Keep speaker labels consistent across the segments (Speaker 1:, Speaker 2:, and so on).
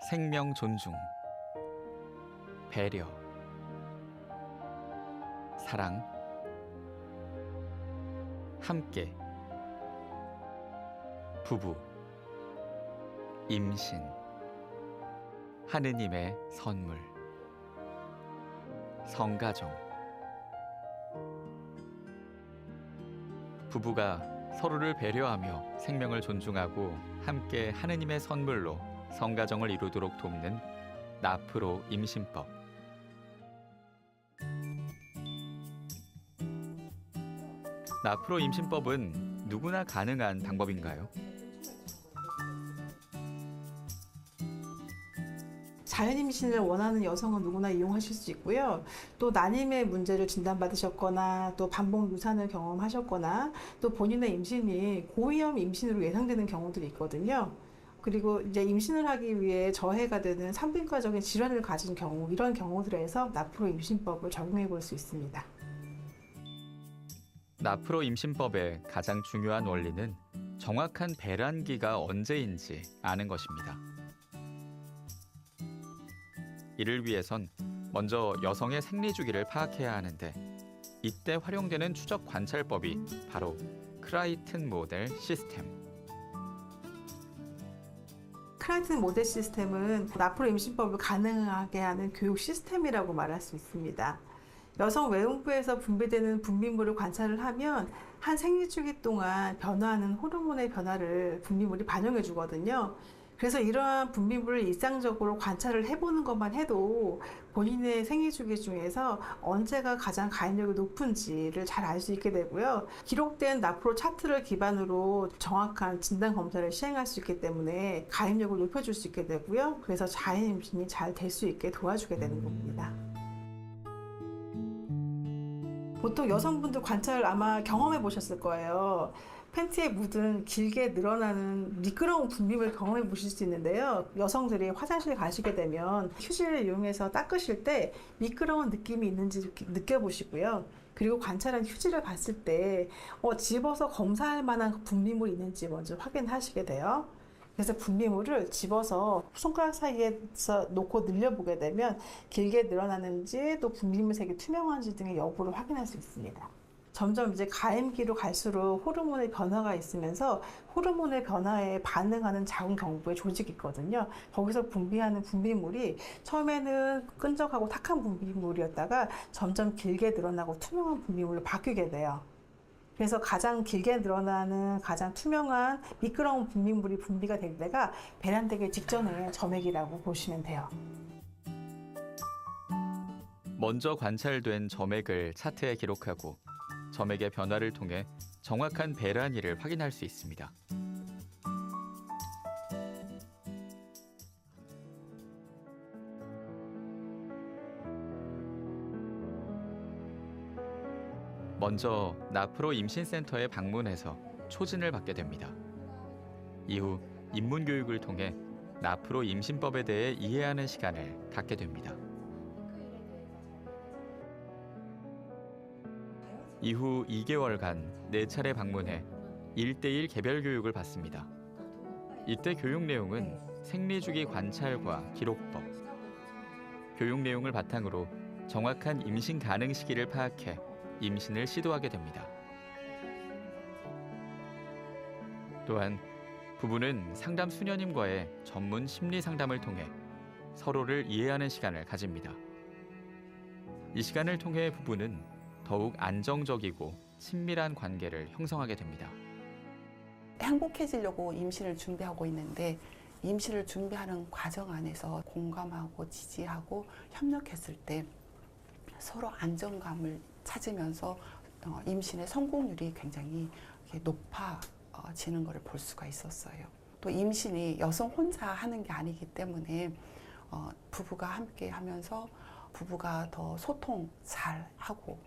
Speaker 1: 생명 존중, 배려, 사랑, 함께, 부부, 임신, 하느님의 선물, 성가정. 부부가 서로를 배려하며 생명을 존중하고 함께 하느님의 선물로 성가정을 이루도록 돕는 나프로 임신법. 나프로 임신법은 누구나 가능한 방법인가요?
Speaker 2: 자연 임신을 원하는 여성은 누구나 이용하실 수 있고요. 또 난임의 문제를 진단받으셨거나 또 반복 유산을 경험하셨거나 또 본인의 임신이 고위험 임신으로 예상되는 경우들이 있거든요. 그리고 이제 임신을 하기 위해 저해가 되는 산부인과적인 질환을 가진 경우, 이런 경우들에서 나프로 임신법을 적용해 볼 수 있습니다.
Speaker 1: 나프로 임신법의 가장 중요한 원리는 정확한 배란기가 언제인지 아는 것입니다. 이를 위해선 먼저 여성의 생리 주기를 파악해야 하는데, 이때 활용되는 추적 관찰법이 바로 크라이튼 모델 시스템.
Speaker 2: 크라이튼 모델 시스템은 나프로 임신법을 가능하게 하는 교육 시스템이라고 말할 수 있습니다. 여성 외음부에서 분비되는 분비물을 관찰을 하면 한 생리주기 동안 변화하는 호르몬의 변화를 분비물이 반영해 주거든요. 그래서 이러한 분비물을 일상적으로 관찰을 해보는 것만 해도 본인의 생리주기 중에서 언제가 가장 가입력이 높은지를 잘 알 수 있게 되고요. 기록된 나프로 차트를 기반으로 정확한 진단 검사를 시행할 수 있기 때문에 가입력을 높여줄 수 있게 되고요. 그래서 자연 임신이 잘 될 수 있게 도와주게 되는 겁니다. 보통 여성분들 관찰 아마 경험해 보셨을 거예요. 팬티에 묻은 길게 늘어나는 미끄러운 분비물 경험해 보실 수 있는데요. 여성들이 화장실 가시게 되면 휴지를 이용해서 닦으실 때 미끄러운 느낌이 있는지 느껴보시고요. 그리고 관찰한 휴지를 봤을 때 집어서 검사할 만한 분비물이 있는지 먼저 확인하시게 돼요. 그래서 분비물을 집어서 손가락 사이에서 놓고 늘려보게 되면 길게 늘어나는지 또 분비물 색이 투명한지 등의 여부를 확인할 수 있습니다. 점점 이제 가임기로 갈수록 호르몬의 변화가 있으면서 호르몬의 변화에 반응하는 자궁경부의 조직이 있거든요. 거기서 분비하는 분비물이 처음에는 끈적하고 탁한 분비물이었다가 점점 길게 늘어나고 투명한 분비물로 바뀌게 돼요. 그래서 가장 길게 늘어나는 가장 투명한 미끄러운 분비물이 분비가 될 때가 배란되기 직전의 점액이라고 보시면 돼요.
Speaker 1: 먼저 관찰된 점액을 차트에 기록하고 점액의 변화를 통해 정확한 배란일을 확인할 수 있습니다. 먼저 나프로 임신센터에 방문해서 초진을 받게 됩니다. 이후 입문교육을 통해 나프로 임신법에 대해 이해하는 시간을 갖게 됩니다. 이후 2개월간 4차례 방문해 1:1 개별 교육을 받습니다. 이때 교육 내용은 생리주기 관찰과 기록법, 교육 내용을 바탕으로 정확한 임신 가능 시기를 파악해 임신을 시도하게 됩니다. 또한 부부는 상담 수녀님과의 전문 심리 상담을 통해 서로를 이해하는 시간을 가집니다. 이 시간을 통해 부부는 더욱 안정적이고 친밀한 관계를 형성하게 됩니다.
Speaker 3: 행복해지려고 임신을 준비하고 있는데 임신을 준비하는 과정 안에서 공감하고 지지하고 협력했을 때 서로 안정감을 찾으면서 임신의 성공률이 굉장히 높아지는 것을 볼 수가 있었어요. 또 임신이 여성 혼자 하는 게 아니기 때문에 부부가 함께 하면서 부부가 더 소통 잘 하고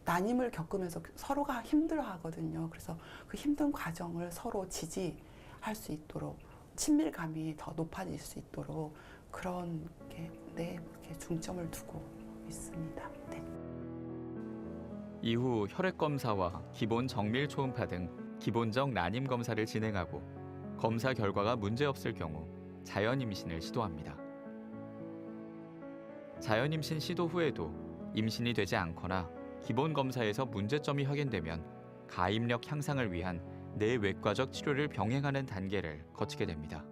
Speaker 3: 난임을 겪으면서 서로가 힘들어 하거든요. 그래서 그 힘든 과정을 서로 지지할 수 있도록 친밀감이 더 높아질 수 있도록 그런 게 이렇게 중점을 두고 있습니다. 네.
Speaker 1: 이후 혈액 검사와 기본 정밀 초음파 등 기본적 난임 검사를 진행하고 검사 결과가 문제없을 경우 자연 임신을 시도합니다. 자연 임신 시도 후에도 임신이 되지 않거나 기본 검사에서 문제점이 확인되면 가임력 향상을 위한 내외과적 치료를 병행하는 단계를 거치게 됩니다.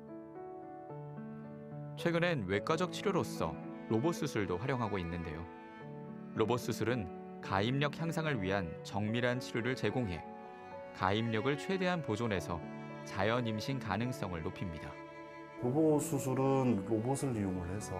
Speaker 1: 최근엔 외과적 치료로서 로봇 수술도 활용하고 있는데요. 로봇 수술은 가임력 향상을 위한 정밀한 치료를 제공해 가임력을 최대한 보존해서 자연 임신 가능성을 높입니다.
Speaker 4: 로봇 수술은 로봇을 이용을 해서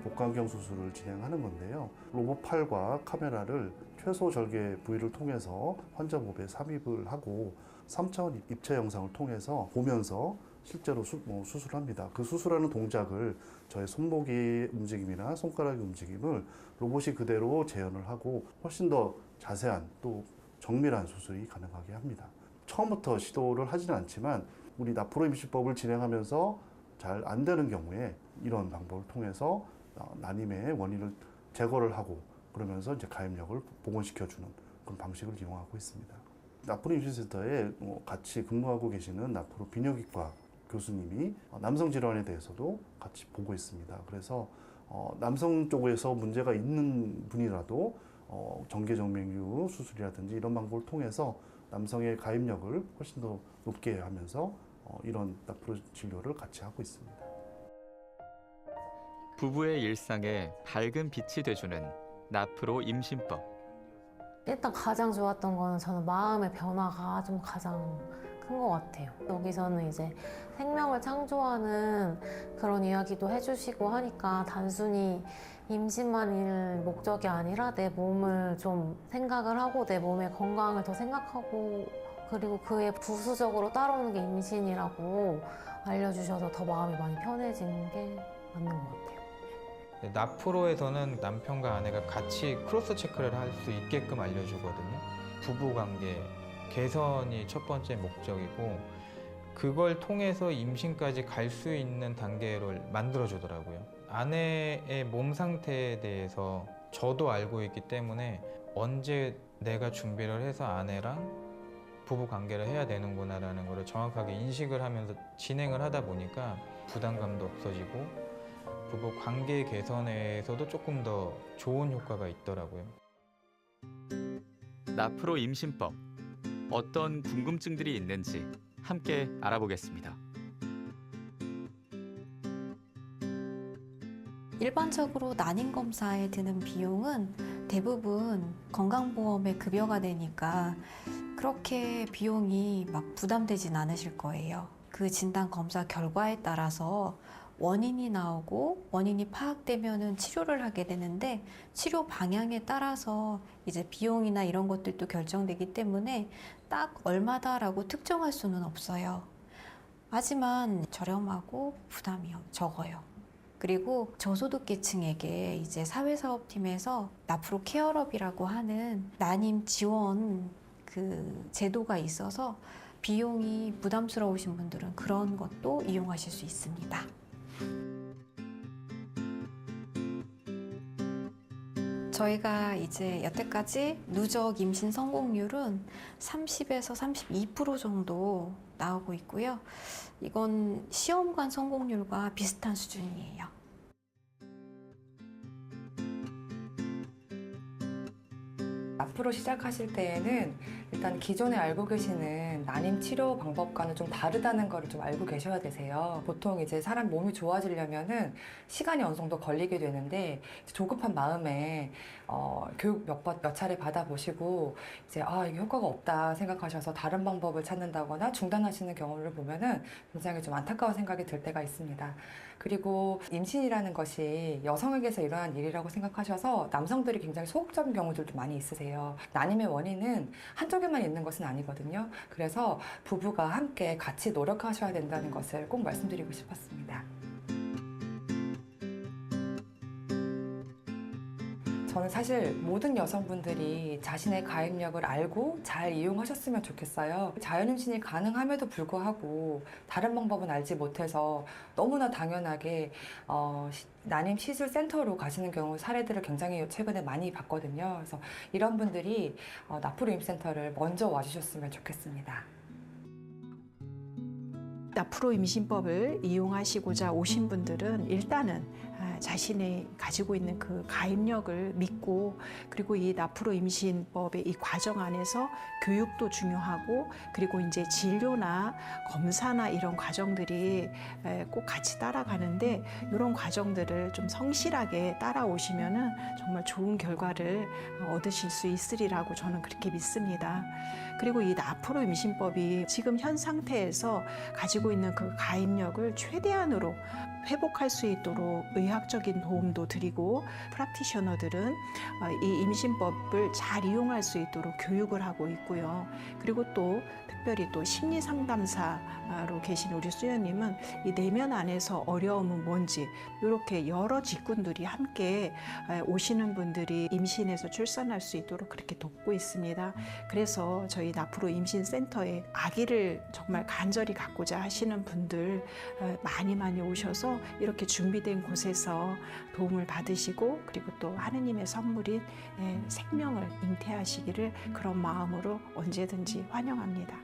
Speaker 4: 복강경 수술을 진행하는 건데요. 로봇 팔과 카메라를 최소 절개 부위를 통해서 환자 몸에 삽입을 하고 3차원 입체 영상을 통해서 보면서 실제로 수술합니다. 그 수술하는 동작을 저의 손목의 움직임이나 손가락의 움직임을 로봇이 그대로 재현을 하고 훨씬 더 자세한 또 정밀한 수술이 가능하게 합니다. 처음부터 시도를 하지는 않지만 우리 나프로 임신법을 진행하면서 잘 안 되는 경우에 이런 방법을 통해서 난임의 원인을 제거를 하고 그러면서 이제 가임력을 복원시켜주는 그런 방식을 이용하고 있습니다. 나프로 임신센터에 같이 근무하고 계시는 나프로 비뇨기과 교수님이 남성 질환에 대해서도 같이 보고 있습니다. 그래서 남성 쪽에서 문제가 있는 분이라도 정계정맥류 수술이라든지 이런 방법을 통해서 남성의 가임력을 훨씬 더 높게 하면서 이런 나프로 진료를 같이 하고 있습니다.
Speaker 1: 부부의 일상에 밝은 빛이 돼주는 나프로 임신법.
Speaker 5: 일단 가장 좋았던 거는 저는 마음의 변화가 좀 가장 큰 것 같아요. 여기서는 이제 생명을 창조하는 그런 이야기도 해주시고 하니까 단순히 임신만일 목적이 아니라 내 몸을 좀 생각을 하고 내 몸의 건강을 더 생각하고 그리고 그에 부수적으로 따라오는 게 임신이라고 알려주셔서 더 마음이 많이 편해지는 게 맞는 것 같아요.
Speaker 6: 나프로에서는 남편과 아내가 같이 크로스 체크를 할 수 있게끔 알려주거든요. 부부관계 개선이 첫 번째 목적이고 그걸 통해서 임신까지 갈 수 있는 단계를 만들어주더라고요. 아내의 몸 상태에 대해서 저도 알고 있기 때문에 언제 내가 준비를 해서 아내랑 부부 관계를 해야 되는구나라는 걸 정확하게 인식을 하면서 진행을 하다 보니까 부담감도 없어지고 부부 관계 개선에서도 조금 더 좋은 효과가 있더라고요.
Speaker 1: 나프로 임신법. 어떤 궁금증들이 있는지 함께 알아보겠습니다.
Speaker 7: 일반적으로 난임 검사에 드는 비용은 대부분 건강보험에 급여가 되니까 그렇게 비용이 막 부담되진 않으실 거예요. 그 진단 검사 결과에 따라서 원인이 나오고 원인이 파악되면은 치료를 하게 되는데 치료 방향에 따라서 이제 비용이나 이런 것들도 결정되기 때문에 딱 얼마다라고 특정할 수는 없어요. 하지만 저렴하고 부담이 적어요. 그리고 저소득계층에게 이제 사회사업팀에서 나프로 케어럽이라고 하는 난임 지원 그 제도가 있어서 비용이 부담스러우신 분들은 그런 것도 이용하실 수 있습니다. 저희가 이제 여태까지 누적 임신 성공률은 30에서 32% 정도 나오고 있고요. 이건 시험관 성공률과 비슷한 수준이에요.
Speaker 8: 앞으로 시작하실 때에는 일단 기존에 알고 계시는 난임 치료 방법과는 좀 다르다는 거를 좀 알고 계셔야 되세요. 보통 이제 사람 몸이 좋아지려면은 시간이 어느 정도 걸리게 되는데 조급한 마음에 교육 몇 차례 받아보시고 이제 이게 효과가 없다 생각하셔서 다른 방법을 찾는다거나 중단하시는 경우를 보면은 굉장히 좀 안타까운 생각이 들 때가 있습니다. 그리고 임신이라는 것이 여성에게서 일어난 일이라고 생각하셔서 남성들이 굉장히 소극적인 경우들도 많이 있으세요. 난임의 원인은 한쪽에만 있는 것은 아니거든요. 그래서 부부가 함께 같이 노력하셔야 된다는 것을 꼭 말씀드리고 싶었습니다. 저는 사실 모든 여성분들이 자신의 가임력을 알고 잘 이용하셨으면 좋겠어요. 자연임신이 가능함에도 불구하고 다른 방법은 알지 못해서 너무나 당연하게 난임 시술 센터로 가시는 경우 사례들을 굉장히 최근에 많이 봤거든요. 그래서 이런 분들이 나프로 임센터를 먼저 와주셨으면 좋겠습니다.
Speaker 9: 나프로 임신법을 이용하시고자 오신 분들은 일단은 자신이 가지고 있는 그 가입력을 믿고, 그리고 이 나프로 임신법의 이 과정 안에서 교육도 중요하고, 그리고 이제 진료나 검사나 이런 과정들이 꼭 같이 따라가는데, 이런 과정들을 좀 성실하게 따라오시면은 정말 좋은 결과를 얻으실 수 있으리라고 저는 그렇게 믿습니다. 그리고 이 나프로 임신법이 지금 현 상태에서 가지고 있는 그 가입력을 최대한으로 회복할 수 있도록 의학적인 도움도 드리고, 프랙티셔너들은 이 임신법을 잘 이용할 수 있도록 교육을 하고 있고요. 그리고 또 특별히 또 심리 상담사로 계신 우리 수녀님은 이 내면 안에서 어려움은 뭔지, 이렇게 여러 직군들이 함께 오시는 분들이 임신해서 출산할 수 있도록 그렇게 돕고 있습니다. 그래서 저희 나프로 임신센터에 아기를 정말 간절히 갖고자 하시는 분들 많이 오셔서 이렇게 준비된 곳에서 도움을 받으시고, 그리고 또 하느님의 선물인 생명을 잉태하시기를 그런 마음으로 언제든지 환영합니다.